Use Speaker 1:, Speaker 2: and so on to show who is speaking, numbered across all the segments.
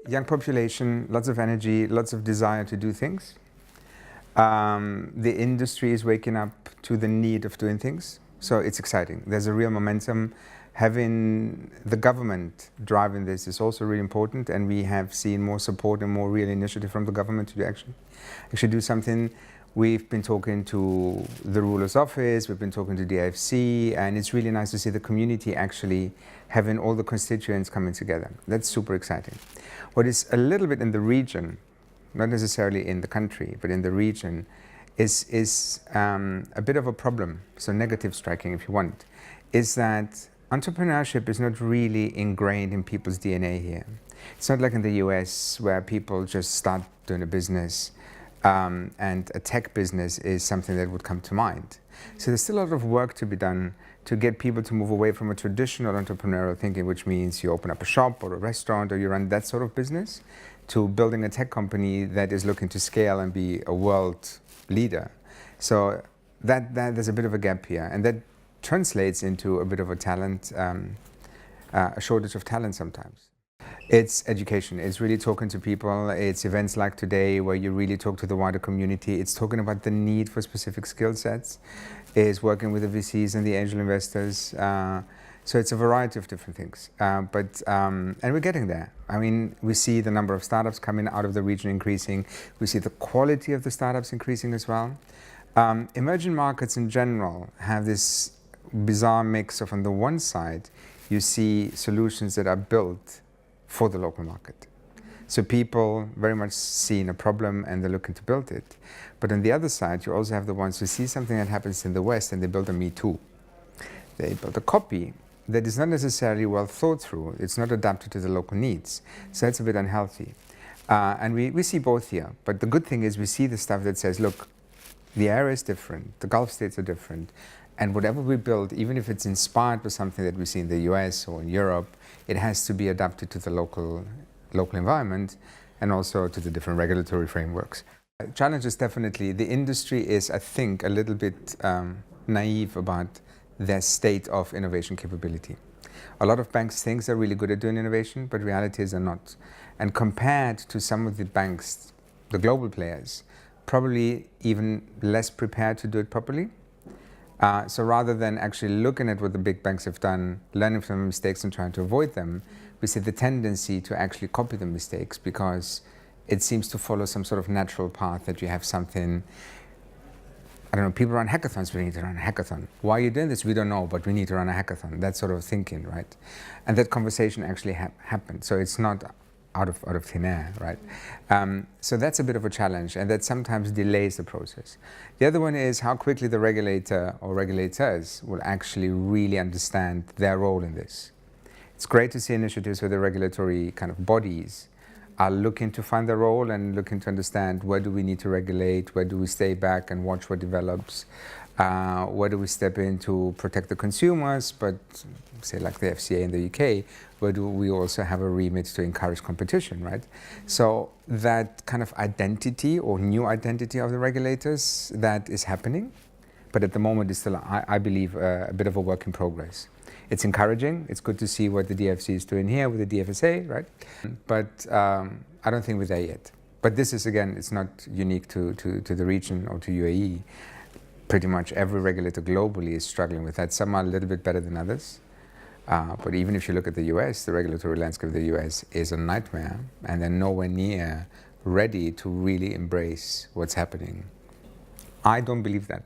Speaker 1: young population, lots of energy, lots of desire to do things. The industry is waking up to the need of doing things, so it's exciting. There's a real momentum. Having the government driving this is also really important, and we have seen more support and more real initiative from the government to actually do something. We've been talking to the ruler's office, we've been talking to the AFC, and it's really nice to see the community actually having all the constituents coming together. That's super exciting. What is a little bit in the region, not necessarily in the country, but in the region, is a bit of a problem, so negative striking if you want, is that entrepreneurship is not really ingrained in people's DNA here. It's not like in the US where people just start doing a business and a tech business is something that would come to mind. So there's still a lot of work to be done to get people to move away from a traditional entrepreneurial thinking, which means you open up a shop or a restaurant or you run that sort of business, to building a tech company that is looking to scale and be a world leader. So that there's a bit of a gap here, and that translates into a bit of a talent, a shortage of talent sometimes. It's education, it's really talking to people, it's events like today where you really talk to the wider community, it's talking about the need for specific skill sets, it's working with the VCs and the angel investors, so it's a variety of different things, and we're getting there. I mean, we see the number of startups coming out of the region increasing, we see the quality of the startups increasing as well. Emerging markets in general have this bizarre mix of, on the one side, you see solutions that are built for the local market. So people very much seeing a problem and they're looking to build it. But on the other side, you also have the ones who see something that happens in the West and they build a Me Too. They build a copy that is not necessarily well thought through. It's not adapted to the local needs. So it's a bit unhealthy. And we see both here. But the good thing is we see the stuff that says, look, the area is different, the Gulf states are different, and whatever we build, even if it's inspired by something that we see in the US or in Europe, it has to be adapted to the local environment and also to the different regulatory frameworks. Challenge is definitely, the industry is, I think, a little bit naive about their state of innovation capability. A lot of banks think they're really good at doing innovation, but reality is they're not. And compared to some of the banks, the global players, probably even less prepared to do it properly. So rather than actually looking at what the big banks have done, learning from the mistakes and trying to avoid them, we see the tendency to actually copy the mistakes because it seems to follow some sort of natural path that you have something, I don't know, people run hackathons, we need to run a hackathon. Why are you doing this? We don't know, but we need to run a hackathon. That sort of thinking, right? And that conversation actually happened. So it's not out of thin air, right? So that's a bit of a challenge, and that sometimes delays the process. The other one is how quickly the regulator or regulators will actually really understand their role in this. It's great to see initiatives where the regulatory kind of bodies are looking to find their role and looking to understand where do we need to regulate, where do we stay back and watch what develops, where do we step in to protect the consumers, but say like the FCA in the UK, where do we also have a remit to encourage competition, right? So that kind of identity or new identity of the regulators, that is happening, but at the moment it's still, I believe, a bit of a work in progress. It's encouraging, it's good to see what the DFC is doing here with the DFSA, right? But I don't think we're there yet. But this is, again, it's not unique to the region or to UAE. Pretty much every regulator globally is struggling with that. Some are a little bit better than others. But even if you look at the US, the regulatory landscape of the US is a nightmare, and they're nowhere near ready to really embrace what's happening. I don't believe that.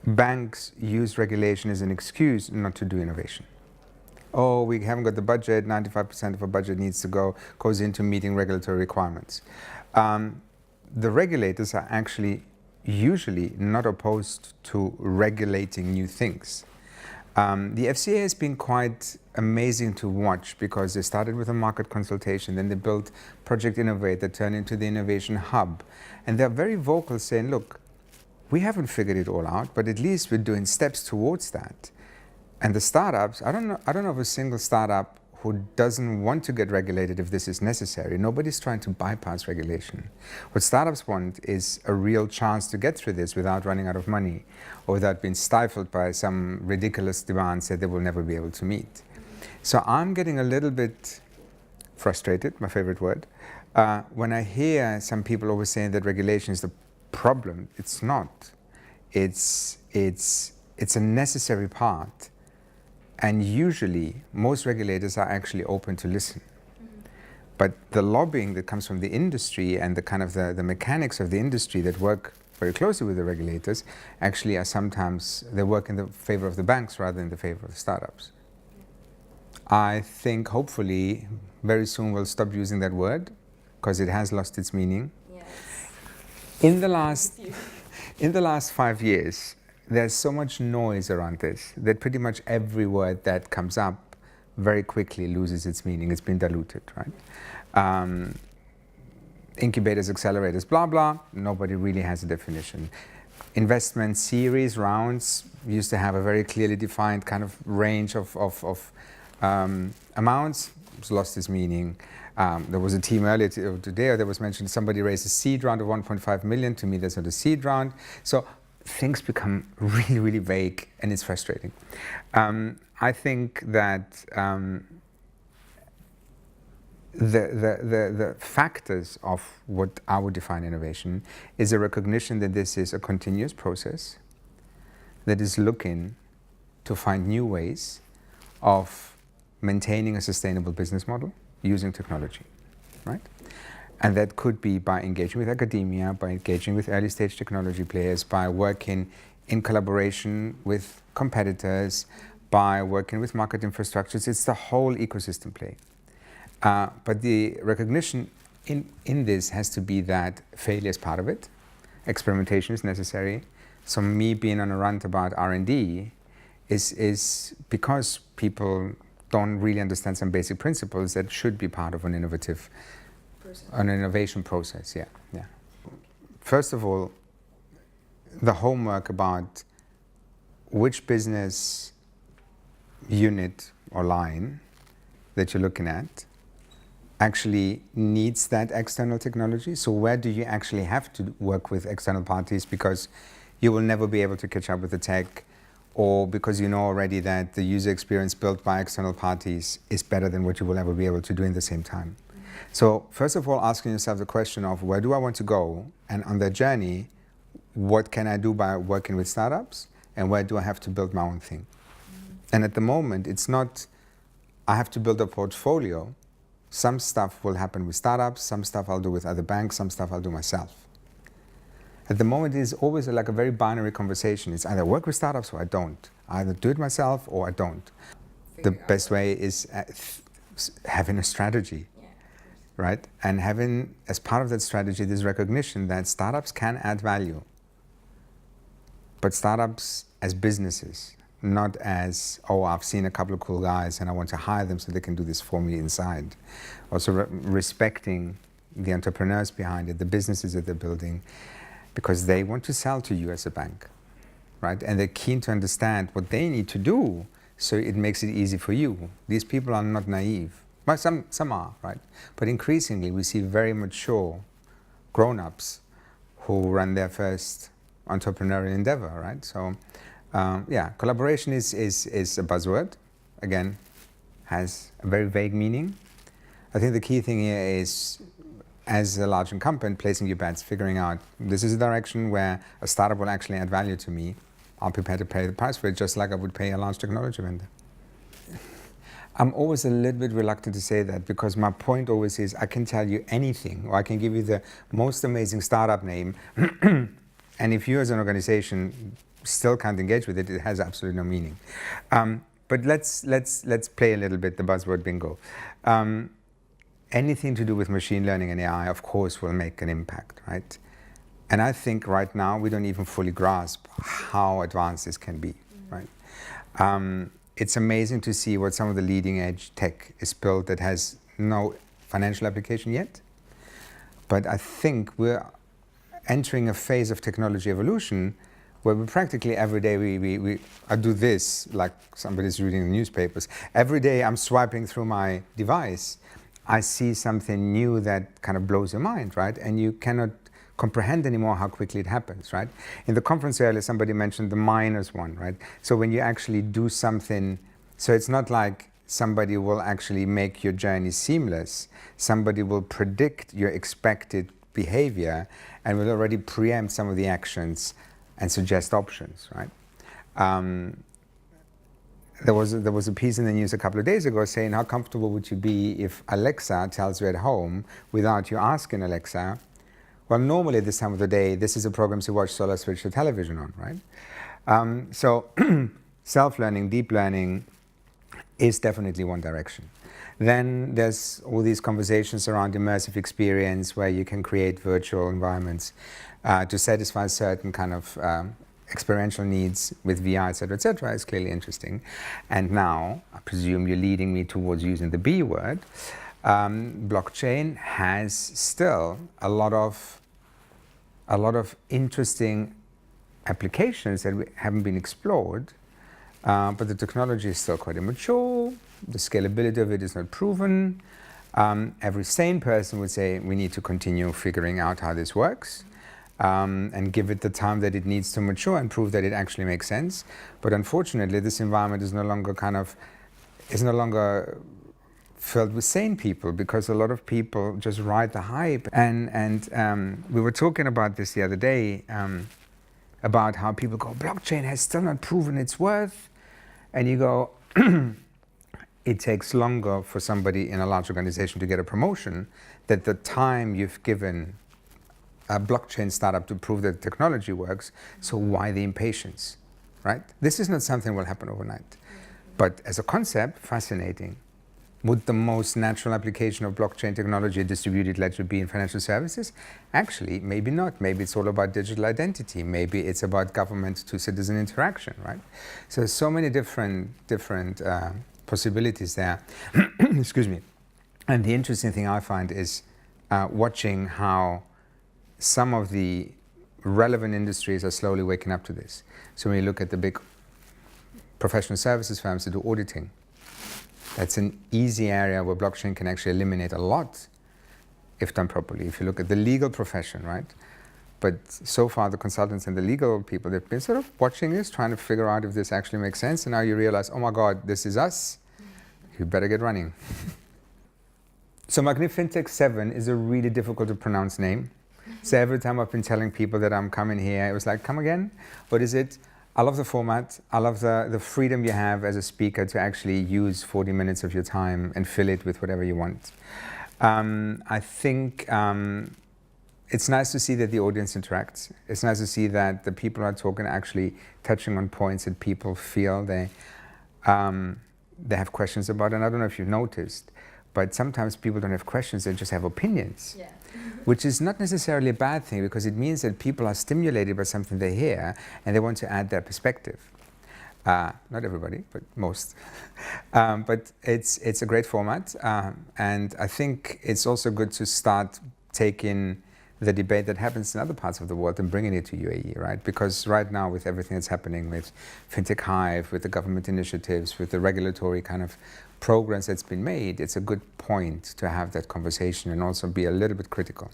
Speaker 1: Banks use regulation as an excuse not to do innovation. Oh, we haven't got the budget, 95% of our budget goes into meeting regulatory requirements. The regulators are actually usually not opposed to regulating new things. The FCA has been quite amazing to watch because they started with a market consultation, then they built Project Innovate that turned into the Innovation Hub. And they're very vocal saying, look, we haven't figured it all out, but at least we're doing steps towards that. And the startups, I don't know of a single startup who doesn't want to get regulated if this is necessary. Nobody's trying to bypass regulation. What startups want is a real chance to get through this without running out of money or without being stifled by some ridiculous demands that they will never be able to meet. So I'm getting a little bit frustrated, my favorite word, when I hear some people always saying that regulation is the problem. It's not. It's a necessary part, and usually most regulators are actually open to listen. But the lobbying that comes from the industry and the kind of the mechanics of the industry that work very closely with the regulators actually are sometimes, they work in the favor of the banks rather than in the favor of the startups. I think hopefully very soon we'll stop using that word because it has lost its meaning.
Speaker 2: Yes.
Speaker 1: In the last 5 years, there's so much noise around this that pretty much every word that comes up very quickly loses its meaning. It's been diluted, right? Incubators, accelerators, blah, blah. Nobody really has a definition. Investment series, rounds, used to have a very clearly defined kind of range of amounts. It's lost its meaning. There was a team earlier today that was mentioned, somebody raised a seed round of 1.5 million. To me, that's not a seed round. So things become really, really vague, and it's frustrating. I think that the factors of what I would define innovation is a recognition that this is a continuous process that is looking to find new ways of maintaining a sustainable business model using technology, right? And that could be by engaging with academia, by engaging with early stage technology players, by working in collaboration with competitors, by working with market infrastructures. It's the whole ecosystem play. But the recognition in this has to be that failure is part of it. Experimentation is necessary. So me being on a rant about R&D is because people don't really understand some basic principles that should be part of an innovation process. Yeah. First of all, the homework about which business unit or line that you're looking at actually needs that external technology. So where do you actually have to work with external parties because you will never be able to catch up with the tech, or because you know already that the user experience built by external parties is better than what you will ever be able to do in the same time. So first of all, asking yourself the question of where do I want to go, and on that journey, what can I do by working with startups, and where do I have to build my own thing? And at the moment, it's not, I have to build a portfolio. Some stuff will happen with startups, some stuff I'll do with other banks, some stuff I'll do myself. At the moment, it is always like a very binary conversation. It's either work with startups or I don't. I either do it myself or I don't. The best way is having a strategy, right? And having, as part of that strategy, this recognition that startups can add value. But startups as businesses, not as, oh, I've seen a couple of cool guys and I want to hire them so they can do this for me inside. Also respecting the entrepreneurs behind it, the businesses that they're building, because they want to sell to you as a bank, right? And they're keen to understand what they need to do so it makes it easy for you. These people are not naive. Well, some are, right? But increasingly, we see very mature grown-ups who run their first entrepreneurial endeavor, right? So, yeah, collaboration is a buzzword. Again, has a very vague meaning. I think the key thing here is, as a large incumbent, placing your bets, figuring out this is a direction where a startup will actually add value to me. I'm prepared to pay the price for it, just like I would pay a large technology vendor. I'm always a little bit reluctant to say that because my point always is I can tell you anything, or I can give you the most amazing startup name, and if you as an organization still can't engage with it, it has absolutely no meaning. But let's play a little bit the buzzword bingo. Anything to do with machine learning and AI, of course, will make an impact, right? And I think right now we don't even fully grasp how advanced this can be, right? It's amazing to see what some of the leading edge tech is built that has no financial application yet. But I think we're entering a phase of technology evolution where we practically every day I do this, like somebody's reading the newspapers. Every day I'm swiping through my device, I see something new that kind of blows your mind, right? And you cannot comprehend anymore how quickly it happens, right? In the conference earlier, somebody mentioned the miners one, right? So when you actually do something, so it's not like somebody will actually make your journey seamless. Somebody will predict your expected behavior and will already preempt some of the actions and suggest options, right? There was a piece in the news a couple of days ago saying, how comfortable would you be if Alexa tells you at home without you asking Alexa, well, normally at this time of the day, this is a program to watch, so let's switch the television on, right? So self-learning, deep learning is definitely one direction. Then there's all these conversations around immersive experience where you can create virtual environments to satisfy certain kind of experiential needs with VR, et cetera, is clearly interesting. And now, I presume you're leading me towards using the B word. Blockchain has still a lot of interesting applications that haven't been explored, but the technology is still quite immature. The scalability of it is not proven. Every sane person would say we need to continue figuring out how this works. And give it the time that it needs to mature and prove that it actually makes sense. But unfortunately, this environment is no longer filled with sane people, because a lot of people just ride the hype. And we were talking about this the other day, about how people go, blockchain has still not proven its worth. And you go, it takes longer for somebody in a large organization to get a promotion than the time you've given a blockchain startup to prove that the technology works. So why the impatience, right? This is not something that will happen overnight. But as a concept, fascinating. Would the most natural application of blockchain technology a distributed ledger be in financial services? Actually, maybe not. Maybe it's all about digital identity. Maybe it's about government to citizen interaction, right? So many different possibilities there. Excuse me. And the interesting thing I find is watching how some of the relevant industries are slowly waking up to this. So when you look at the big professional services firms that do auditing, that's an easy area where blockchain can actually eliminate a lot if done properly. If you look at the legal profession, right? But so far the consultants and the legal people, they've been sort of watching this, trying to figure out if this actually makes sense. And now you realize, oh my God, this is us. You better get running. So Magnifintech Seven is a really difficult to pronounce name. So every time I've been telling people that I'm coming here, it was like, come again? What is it? I love the format. I love the freedom you have as a speaker to actually use 40 minutes of your time and fill it with whatever you want. I think it's nice to see that the audience interacts. It's nice to see that the people who are talking are actually touching on points that people feel they have questions about. And I don't know if you've noticed, but sometimes people don't have questions, they just have opinions. Yeah. Which is not necessarily a bad thing, because it means that people are stimulated by something they hear and they want to add their perspective. Not everybody, but most. But it's a great format, and I think it's also good to start taking the debate that happens in other parts of the world and bringing it to UAE, right? Because right now, with everything that's happening with FinTech Hive, with the government initiatives, with the regulatory kind of progress that's been made, it's a good point to have that conversation and also be a little bit critical.